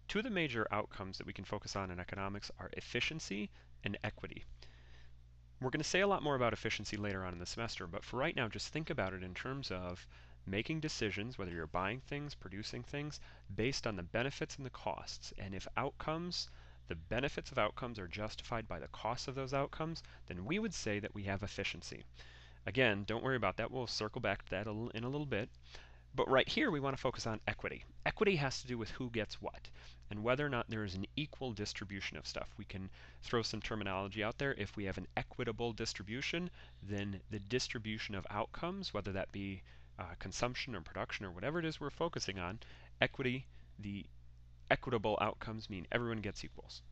Two of the major outcomes that we can focus on in economics are efficiency and equity. We're going to say a lot more about efficiency later on in the semester, but for right now, just think about it in terms of making decisions, whether you're buying things, producing things, based on the benefits and the costs. And if the benefits of outcomes are justified by the costs of those outcomes, then we would say that we have efficiency. Again, don't worry about that. We'll circle back to that in a little bit. But right here, we want to focus on equity. Equity has to do with who gets what, and whether or not there is an equal distribution of stuff. We can throw some terminology out there. If we have an equitable distribution, then the distribution of outcomes, whether that be consumption or production or whatever it is we're focusing on, equity, the equitable outcomes mean everyone gets equals.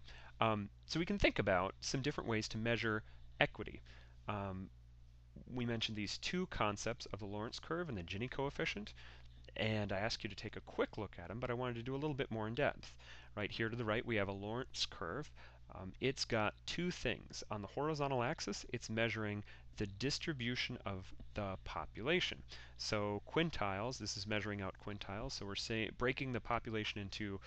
So we can think about some different ways to measure equity. We mentioned these two concepts of the Lorentz curve and the Gini coefficient, and I asked you to take a quick look at them, but I wanted to do a little bit more in depth. Right here to the right, we have a Lorentz curve. It's got two things. On the horizontal axis, it's measuring the distribution of the population. So quintiles, this is measuring out quintiles, so we're breaking the population into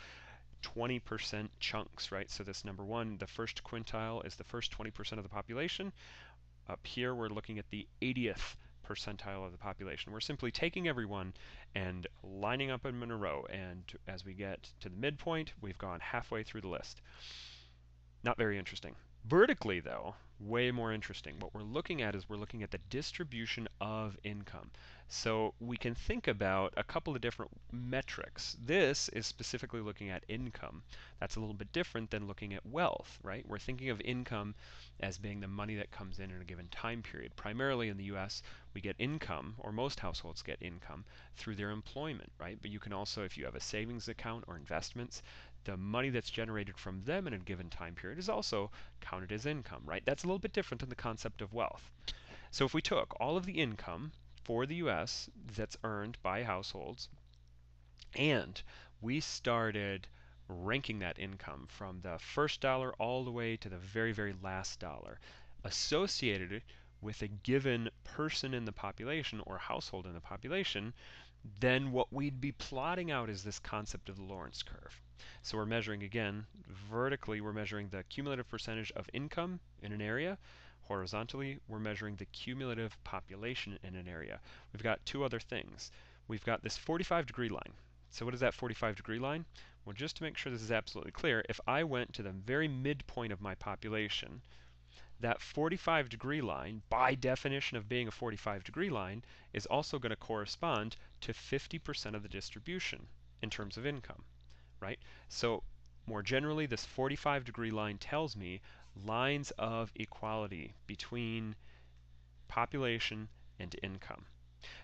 20% chunks, right? So this number one, the first quintile is the first 20% of the population. Up here, we're looking at the 80th percentile of the population. We're simply taking everyone and lining up them in a row, and as we get to the midpoint, we've gone halfway through the list. Not very interesting. Vertically, though, way more interesting. What we're looking at is we're looking at the distribution of income. So we can think about a couple of different metrics. This is specifically looking at income. That's a little bit different than looking at wealth, right? We're thinking of income as being the money that comes in a given time period. Primarily in the US, we get income, or most households get income, through their employment, right? But you can also, if you have a savings account or investments, the money that's generated from them in a given time period is also counted as income, right? That's a little bit different than the concept of wealth. So if we took all of the income for the US that's earned by households, and we started ranking that income from the first dollar all the way to the very, very last dollar, associated with a given person in the population or household in the population, then what we'd be plotting out is this concept of the Lorentz curve. So we're measuring, again, vertically, we're measuring the cumulative percentage of income in an area. Horizontally, we're measuring the cumulative population in an area. We've got two other things. We've got this 45-degree line. So what is that 45-degree line? Well, just to make sure this is absolutely clear, if I went to the very midpoint of my population, that 45-degree line, by definition of being a 45-degree line, is also going to correspond to 50% of the distribution in terms of income, right? So more generally, this 45-degree line tells me lines of equality between population and income.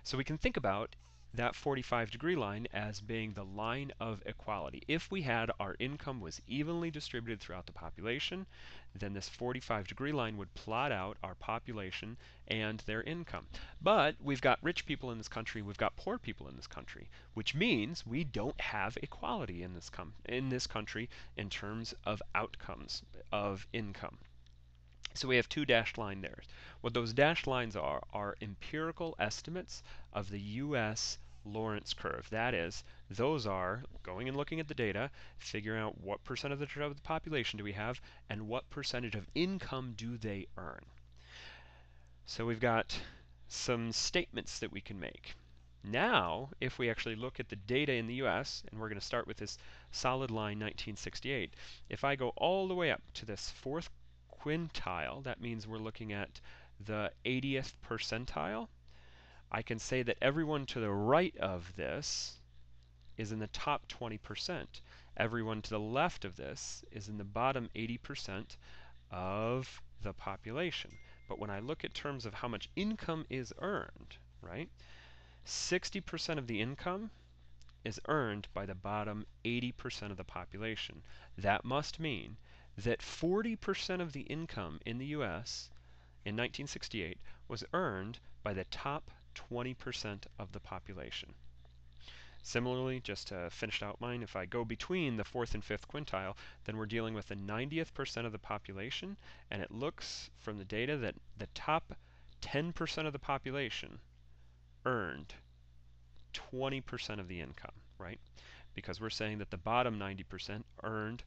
So we can think about that 45-degree line as being the line of equality. If we had our income was evenly distributed throughout the population, then this 45-degree line would plot out our population and their income. But we've got rich people in this country, we've got poor people in this country, which means we don't have equality in this country in terms of outcomes of income. So we have two dashed lines there. What those dashed lines are empirical estimates of the U.S. Lorentz curve. That is, those are going and looking at the data, figuring out what percent of the population do we have, and what percentage of income do they earn. So we've got some statements that we can make. Now, if we actually look at the data in the U.S., and we're going to start with this solid line 1968, if I go all the way up to this fourth quintile, that means we're looking at the 80th percentile, I can say that everyone to the right of this is in the top 20%. Everyone to the left of this is in the bottom 80% of the population. But when I look at terms of how much income is earned, right, 60% of the income is earned by the bottom 80% of the population. That must mean that 40% of the income in the U.S. in 1968 was earned by the top 20% of the population. Similarly, just to finish out mine, if I go between the fourth and fifth quintile, then we're dealing with the 90th percent of the population, and it looks from the data that the top 10% of the population earned 20% of the income, right? because we're saying that the bottom 90% earned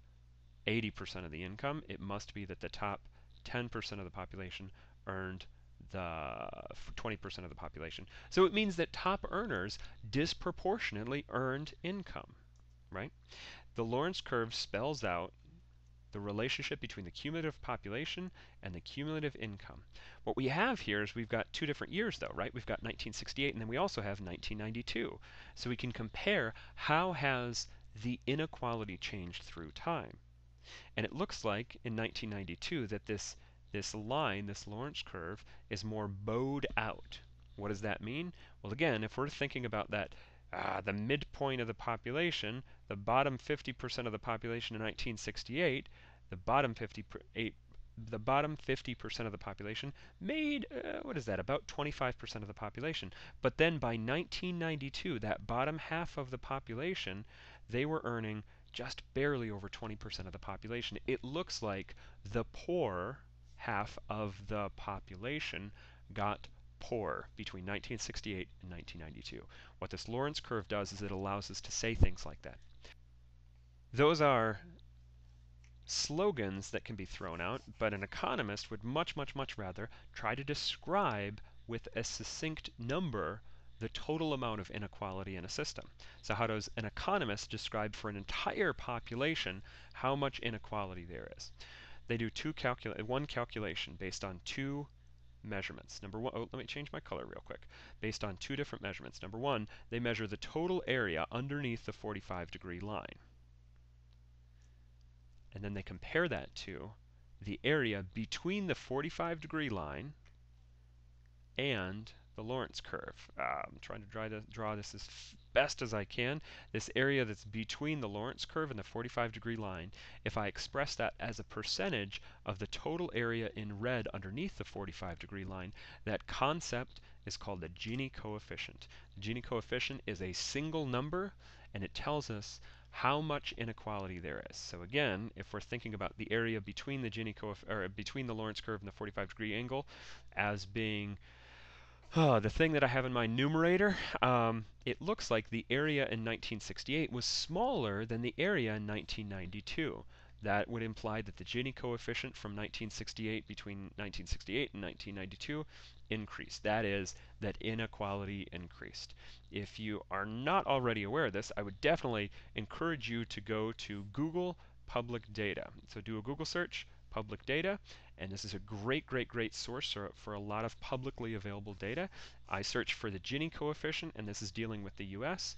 80% of the income, it must be that the top 10% of the population earned the 20% of the population. So it means that top earners disproportionately earned income, right? The Lorentz curve spells out the relationship between the cumulative population and the cumulative income. What we have here is we've got two different years though, right? We've got 1968 and then we also have 1992. So we can compare how has the inequality changed through time. And it looks like in 1992 that this line, this Lorentz curve, is more bowed out. What does that mean? Well, again, if we're thinking about that, the midpoint of the population, the bottom 50% of the population in 1968, the bottom 50% of the population made, what is that, about 25% of the population. But then by 1992, that bottom half of the population, they were earning just barely over 20% of the population. It looks like the poor half of the population got poor between 1968 and 1992. What this Lorentz curve does is it allows us to say things like that. Those are slogans that can be thrown out, but an economist would much rather try to describe with a succinct number the total amount of inequality in a system. So how does an economist describe for an entire population how much inequality there is? They do one calculation based on two measurements. Number one, let me change my color real quick. Based on two different measurements. Number one, they measure the total area underneath the 45-degree line. And then they compare that to the area between the 45-degree line and the Lorentz curve. I'm trying to draw this as best as I can. This area that's between the Lorentz curve and the 45-degree line, if I express that as a percentage of the total area in red underneath the 45-degree line, that concept is called the Gini coefficient. The Gini coefficient is a single number, and it tells us how much inequality there is. So again, if we're thinking about the area between the between the Lorentz curve and the 45-degree angle as being the thing that I have in my numerator, it looks like the area in 1968 was smaller than the area in 1992. That would imply that the Gini coefficient from 1968, between 1968 and 1992, increased. That is, that inequality increased. If you are not already aware of this, I would definitely encourage you to go to Google public data. So do a Google search, public data, and this is a great source for a lot of publicly available data. I searched for the Gini coefficient, and this is dealing with the US.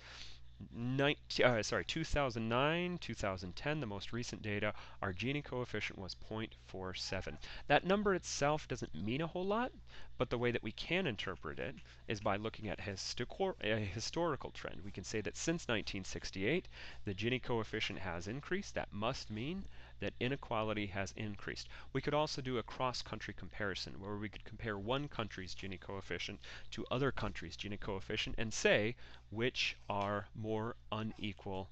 2009, 2010, the most recent data, our Gini coefficient was 0.47. That number itself doesn't mean a whole lot, but the way that we can interpret it is by looking at a historical trend. We can say that since 1968, the Gini coefficient has increased. That must mean that inequality has increased. We could also do a cross-country comparison where we could compare one country's Gini coefficient to other countries' Gini coefficient and say which are more unequal